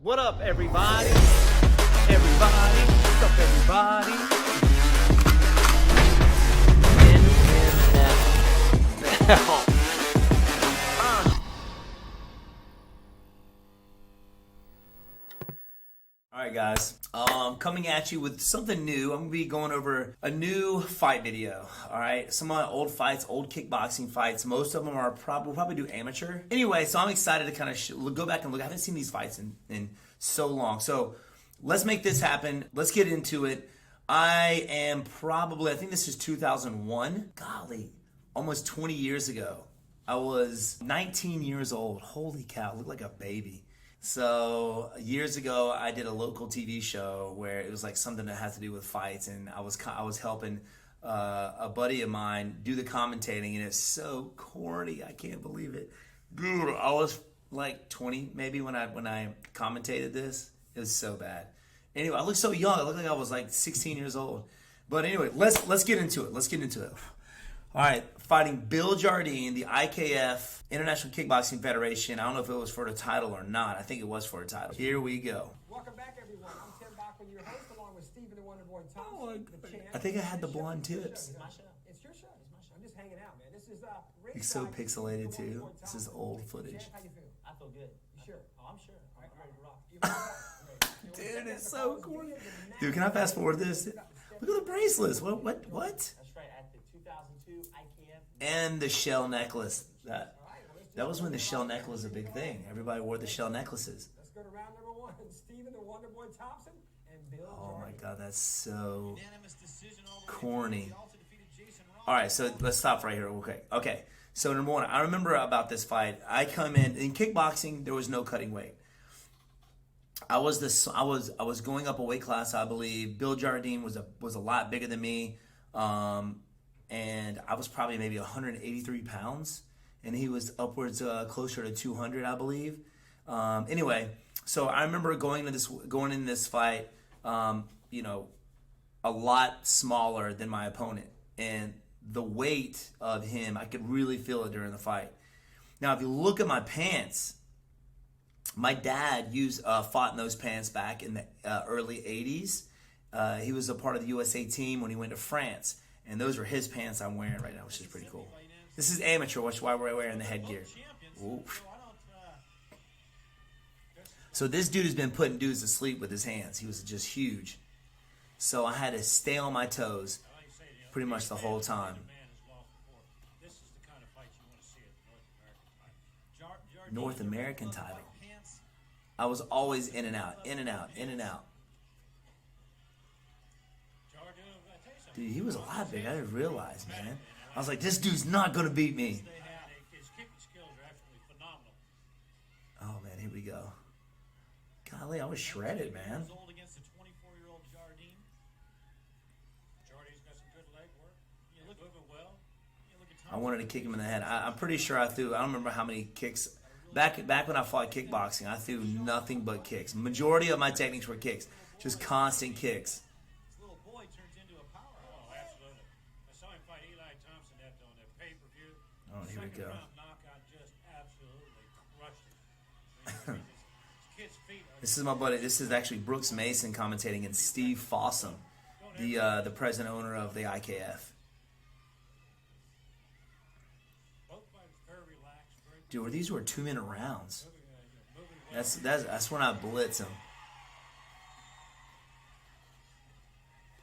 What up, everybody? Everybody, what's up, everybody? NFL. Alright guys, coming at you with something new. I'm going to be going over a new fight video, alright? Some of my old fights, old kickboxing fights. Most of them are we'll probably do amateur. Anyway, so I'm excited to kind of go back and look. I haven't seen these fights in so long. So let's make this happen. Let's get into it. I think this is 2001. Golly, almost 20 years ago. I was 19 years old. Holy cow, I look like a baby. So years ago, I did a local TV show where it was like something that had to do with fights, and I was helping a buddy of mine do the commentating, and it's so corny. I can't believe it, dude. I was like 20 maybe when I commentated this. It was so bad. Anyway, I looked so young. I looked like I was like 16 years old. But anyway, let's get into it. Let's get into it. All right, fighting Bill Jardine, the IKF, International Kickboxing Federation. I don't know if it was for the title or not. I think it was for a title. Here we go. Welcome back, everyone. I'm Tim Bachman, your host, along with Stephen the Wonderboy Thompson, the champ. I think I had the blonde tips. It's my show. It's your show. It's my show. I'm just hanging out, man. This is He's so pixelated too. This is old footage. Champ, how you feel? I feel good. You sure? Oh, I'm sure. All right, I'm ready to rock. Dude, it's so corny. Dude, can I fast forward this? Look at the bracelets. What? That's right. At the 2002 IKF. And the shell necklace. That was when the shell necklace was a big thing. Everybody wore the shell necklaces. Let's go to round number one. Stephen the Wonderboy Thompson and Bill Oh my Jardine. God, that's so corny. All right, so let's stop right here. Okay. So number one, I remember about this fight. I come in kickboxing. There was no cutting weight. I was going up a weight class, I believe. Bill Jardine was a lot bigger than me, and I was probably maybe 183 pounds, and he was upwards closer to 200, I believe. Anyway, so I remember going in this fight, a lot smaller than my opponent, and the weight of him, I could really feel it during the fight. Now, if you look at my pants, my dad fought in those pants back in the early 80s. He was a part of the USA team when he went to France, and those were his pants I'm wearing right now, which is pretty cool. This is amateur, which is why we're wearing the headgear. Ooh. So this dude has been putting dudes to sleep with his hands. He was just huge. So I had to stay on my toes pretty much the whole time. North American title. I was always in and out, in and out, in and out. Dude, he was a lot big. I didn't realize, man. I was like, this dude's not going to beat me. Oh, man, here we go. Golly, I was shredded, man. I wanted to kick him in the head. I'm pretty sure I don't remember how many kicks. Back when I fought kickboxing, I threw nothing but kicks. Majority of my techniques were kicks. Just constant kicks. This little boy turns into a powerhouse. Oh, absolutely. I saw him fight Thompson on that pay-per-view. Oh, here we go. Knockout just absolutely crushed him. This is my buddy. This is actually Brooks Mason commentating, and Steve Fossum, the president owner of the IKF. Dude, these were 2-minute rounds. That's when I blitz him.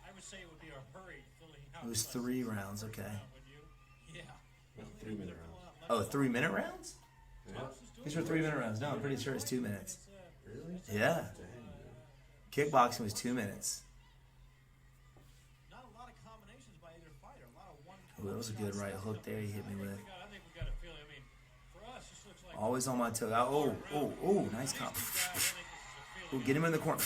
I would say it would be a hurry filling out. It was 3 rounds, okay. Yeah. 3-minute rounds. Oh, 3-minute rounds? Yeah. These were 3-minute rounds. No, I'm pretty sure it's 2 minutes. Really? Yeah. Kickboxing was 2 minutes. Not a lot of combinations by either fighter. A lot of one. Ooh, that was a good right hook there he hit me with. I think we got a feeling. I mean, for us, this looks like. Always on my toe. Oh, nice comp. Ooh, get him in the corner.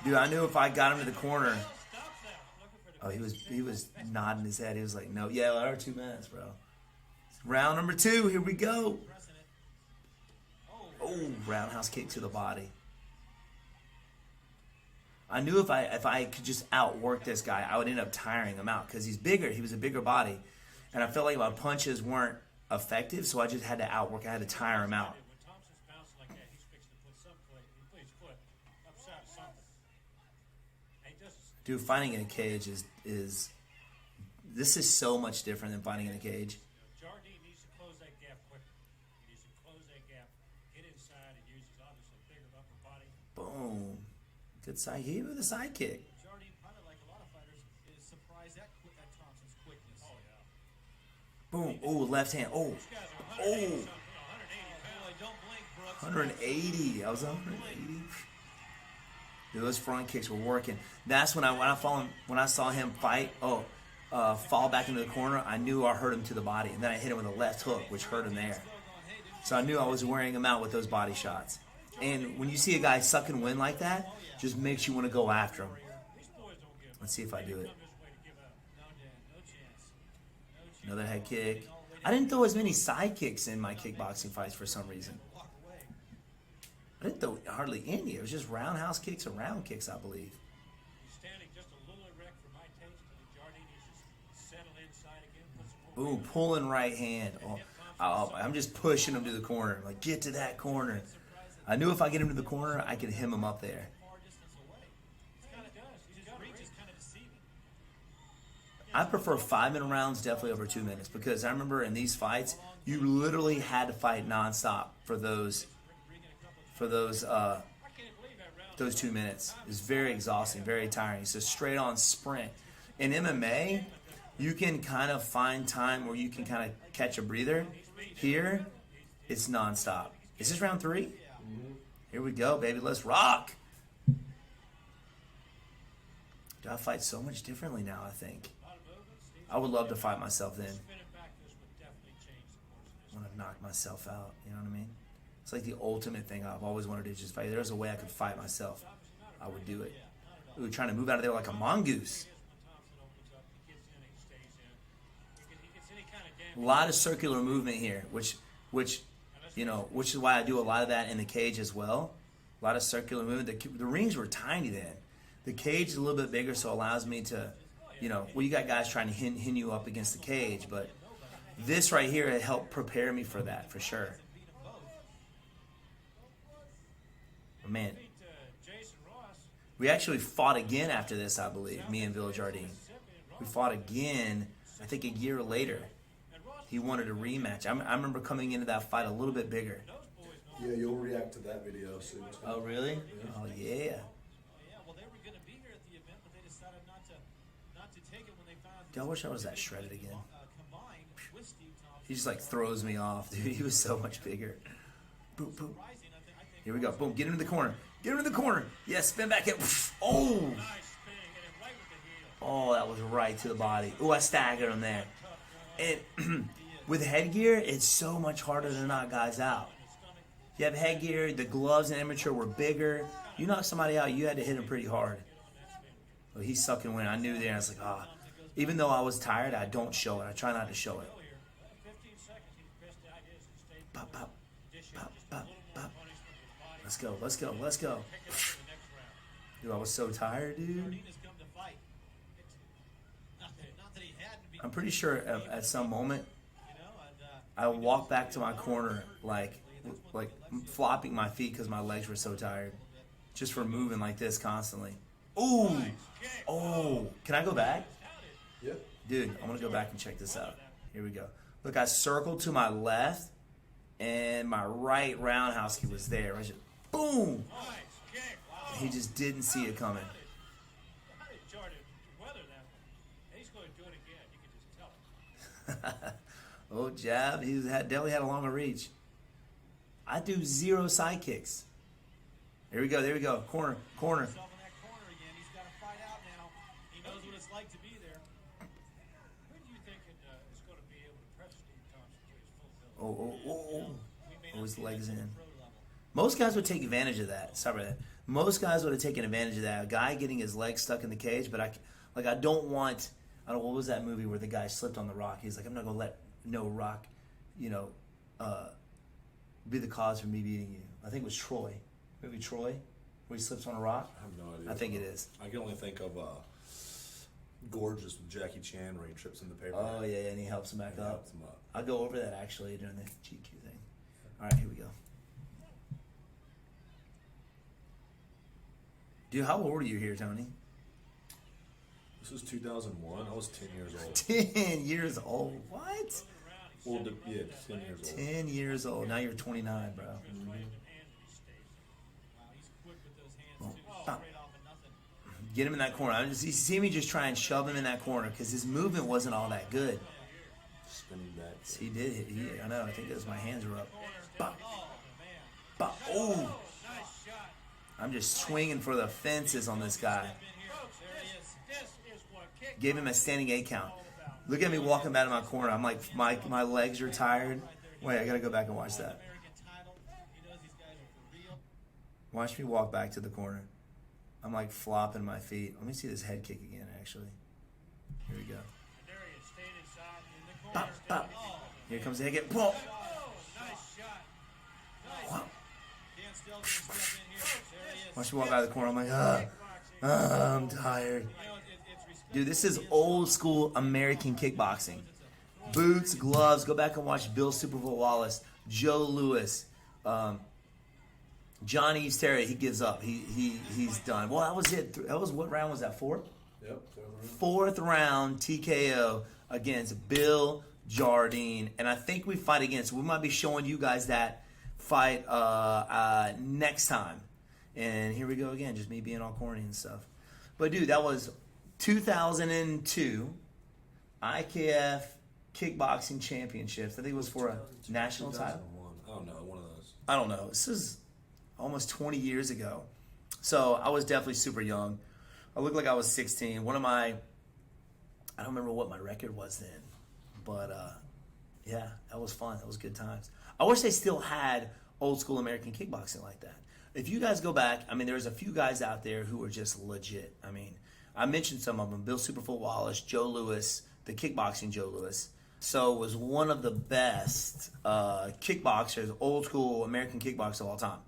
Dude, I knew if I got him to the corner. Oh, he was nodding his head. He was like, no, yeah, that are 2 minutes, bro. Round number 2, here we go. Oh, roundhouse kick to the body. I knew if I could just outwork this guy, I would end up tiring him out because he's bigger. He was a bigger body. And I felt like my punches weren't effective, so I just had to outwork. I had to tire him out. When Thompson's bouncing like that, he's fixing to put some foot, he put his foot upside something. And he does Dude, fighting in a cage is this is so much different than fighting in a cage. Jardine needs to close that gap quicker. He needs to close that gap, get inside, and use his obviously bigger upper body. Boom. Good side. He with a side kick. Jardine, probably like a lot of fighters, is surprised at Thompson's quickness. Oh, yeah. Boom. Oh, left hand. Oh. These guys are 180 Oh. something, 180 pounds. Boy, don't blink, Brooks. 180. I was 180. Dude, those front kicks were working. That's when I saw him fight. Fall back into the corner. I knew I hurt him to the body, and then I hit him with a left hook, which hurt him there. So I knew I was wearing him out with those body shots. And when you see a guy suck and win like that, just makes you want to go after him. These boys don't give up. Let's see if I do it. Come this way to give up. No, Dan, no chance. No chance. Another head kick. I didn't throw as many side kicks in my kickboxing fights for some reason. Walk away. I didn't throw hardly any. It was just roundhouse kicks or round kicks, I believe. He's standing just a little erect for my taste. I think Jardine needs to settle inside again. Put some more Ooh, pulling right hand. I'm just pushing him to the corner. Like, get to that corner. I knew if I get him to the corner, I could hem him up there. Far distance away. His reach is kind of deceiving. I prefer 5-minute rounds definitely over 2 minutes, because I remember in these fights, you literally had to fight nonstop for those 2 minutes. It's very exhausting, very tiring. It's a straight on sprint. In MMA, you can kind of find time where you can kind of catch a breather. Here, it's nonstop. Is this round 3? Here we go, baby. Let's rock. Dude, I fight so much differently now, I think. I would love to fight myself then. spinning back. This would definitely change the course of this. I want to knock myself out. You know what I mean? It's like the ultimate thing I've always wanted to just fight. If there's a way I could fight myself, I would do it. Ooh, trying to move out of there like a mongoose. When Thompson opens up, he gets in and he stays in. He gets any kind of damage. A lot of circular movement here, which is why I do a lot of that in the cage as well. A lot of circular movement. The rings were tiny then. The cage is a little bit bigger, so it allows me to, you got guys trying to hin you up against the cage, but this right here had helped prepare me for that, for sure. But man, Jason Ross. we actually fought again after this, I believe, me and Village Jardine. We fought again, I think a year later. He wanted a rematch. I remember coming into that fight a little bit bigger. Yeah, you'll react to that video soon. Too. Oh, really? Oh, yeah. Yeah, well, they were going to be here at the event, but they decided not to take it when they found out. Dude, I wish I was that shredded again. Combined with Steve Thompson. He just like throws me off, dude. He was so much bigger. Boom, boom. Rising, I think Here we go. Boom. Get him in the corner. Get him in the corner. Yes, spin back in. Oh. Nice spinning, hit him right with the heel. Oh, that was right to the body. Oh, I staggered him there. And with headgear, it's so much harder to knock guys out. You have headgear, the gloves in amateur were bigger. You knock somebody out, you had to hit him pretty hard. But he's sucking wind. I knew there. I was like, even though I was tired, I don't show it. I try not to show it. 15 seconds, he's best ideas and stayed Pop, pop, dishes. pop, Just a pop, little more pop. punishment with his body. Let's go, let's go, let's go. Pick it up for the next round. Dude, I was so tired, dude. Jardine has come to fight. Not that he had to be. I'm pretty sure at some moment And, I walked back to my corner like flopping my feet because my legs were so tired, just from moving like this constantly. Ooh, oh, can I go back? Yeah. Dude, I'm gonna go back and check this out. Here we go. Look, I circled to my left, and my right roundhouse kick was there. I just, boom. Nice kick. Wow. He just didn't see it coming. How did Jordan weather that one? He's going to do it again. You can just tell it. Oh, jab. He definitely had a longer reach. I do 0 side kicks. There we go. There we go. Corner. Corner. himself in that corner again. He's got to fight out now. He knows what it's like to be there. Who do you think is going to be able to press Steve Thompson to his full ability? Oh. Oh, his legs in. Most guys would take advantage of that. Sorry about that. Most guys would have taken advantage of that. A guy getting his legs stuck in the cage, but I don't want. What was that movie where the guy slipped on the rock? He's like, I'm not gonna let no rock, be the cause for me beating you. I think it was Troy. Maybe Troy, where he slips on a rock. I have no idea. I think it is. I can only think of Gorgeous with Jackie Chan where he trips in the paper. Oh yeah, and he helps him back Yeah, up. helps him up. I'll go over that actually during the GQ thing. All right, here we go. Dude, how old are you here, Tony? This was 2001. I was 10 years old. 10 years old. What? Well, yeah, 10 years old. 10 years old. Now you're 29, bro. Wow, he's quick with those hands too. Bop. Straight off of nothing. Get him in that corner. You see me just try and shove him in that corner because his movement wasn't all that good. Spinning back. He did hit. I know. I think it was my hands were up. Bop. Oh, man. Bop. Oh. Nice shot. I'm just swinging for the fences on this guy. Been here. There he is. This is what kick Gave him a standing 8 count. Look at me walking back to my corner. I'm like, my legs are tired. Wait, I gotta go back and watch that. American title. He knows these guys are for real. Watch me walk back to the corner. I'm like flopping my feet. Let me see this head kick again, actually. Here we go. And there he is, staying inside in the corner. Bop, bop. Here comes the head kick. Whoa. Oh, nice shot. Nice. Wow. Dan Stelz can step in here. There he is. Watch me walk out of the corner. I'm like, I'm tired. You know, it's respect. Dude, this is old school American kickboxing. Boots, gloves. Go back and watch Bill Superfoot Wallace, Joe Louis, Johnny Easter. He gives up. He's done. Well, that was it. That was what round was that? Fourth? Yep. Fourth round TKO against Bill Jardine, and I think we fight again. So we might be showing you guys that fight next time. And here we go again, just me being all corny and stuff. But dude, that was 2002 IKF Kickboxing Championships. I think it was for a national title. 2001. I don't know. One of those. I don't know. This is almost 20 years ago. So I was definitely super young. I looked like I was 16. I don't remember what my record was then. But yeah, that was fun. That was good times. I wish they still had old school American kickboxing like that. If you guys go back, I mean, there's a few guys out there who are just legit. I mean, I mentioned some of them. Bill Superfoot Wallace, Joe Louis, the kickboxing Joe Louis. So was one of the best kickboxers, old school American kickboxer of all time.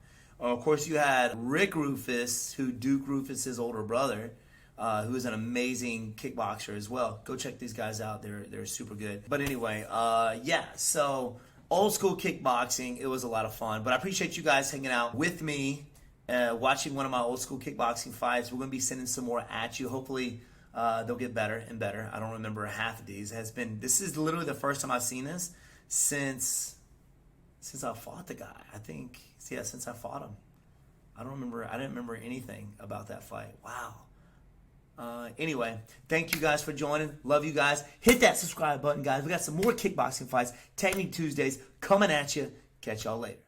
Of course, you had Rick Rufus, who Duke Rufus's older brother, who is an amazing kickboxer as well. Go check these guys out. They're super good. But anyway, yeah, so old school kickboxing, it was a lot of fun. But I appreciate you guys hanging out with me, watching one of my old school kickboxing fights. We're going to be sending some more at you. Hopefully, they'll get better and better. I don't remember half of these. This is literally the first time I've seen this since I fought the guy. I think, yeah, since I fought him. I didn't remember anything about that fight. Wow. Anyway, thank you guys for joining. Love you guys. Hit that subscribe button, guys. We got some more kickboxing fights. Technique Tuesdays coming at you. Catch y'all later.